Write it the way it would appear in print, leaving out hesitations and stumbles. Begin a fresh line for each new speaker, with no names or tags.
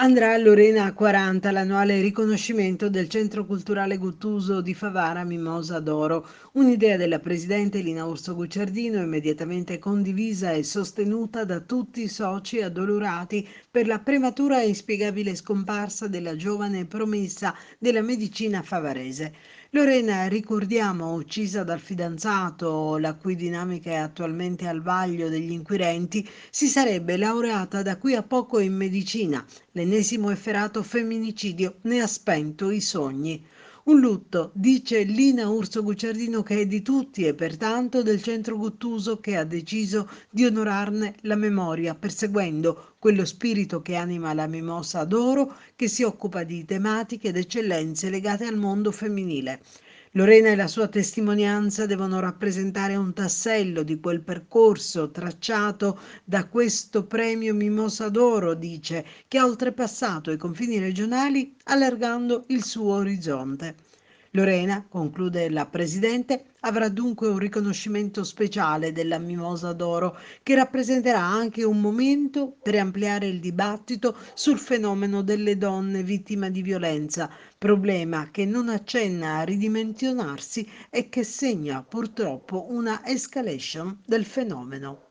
Andrà a Lorena 40 l'annuale riconoscimento del Centro Culturale Guttuso di Favara Mimosa d'Oro, un'idea della presidente Lina Urso Guicciardino immediatamente condivisa e sostenuta da tutti i soci addolorati per la prematura e inspiegabile scomparsa della giovane promessa della medicina favarese. Lorena, ricordiamo, uccisa dal fidanzato, la cui dinamica è attualmente al vaglio degli inquirenti, si sarebbe laureata da qui a poco in medicina. L'ennesimo efferato femminicidio ne ha spento i sogni. Un lutto, dice Lina Urso Guicciardino, che è di tutti e pertanto del Centro Guttuso, che ha deciso di onorarne la memoria, perseguendo quello spirito che anima la Mimosa d'Oro, che si occupa di tematiche ed eccellenze legate al mondo femminile. Lorena e la sua testimonianza devono rappresentare un tassello di quel percorso tracciato da questo premio Mimosa d'Oro, dice, che ha oltrepassato i confini regionali allargando il suo orizzonte. Lorena, conclude la presidente, avrà dunque un riconoscimento speciale della Mimosa d'Oro che rappresenterà anche un momento per ampliare il dibattito sul fenomeno delle donne vittime di violenza, problema che non accenna a ridimensionarsi e che segna purtroppo una escalation del fenomeno.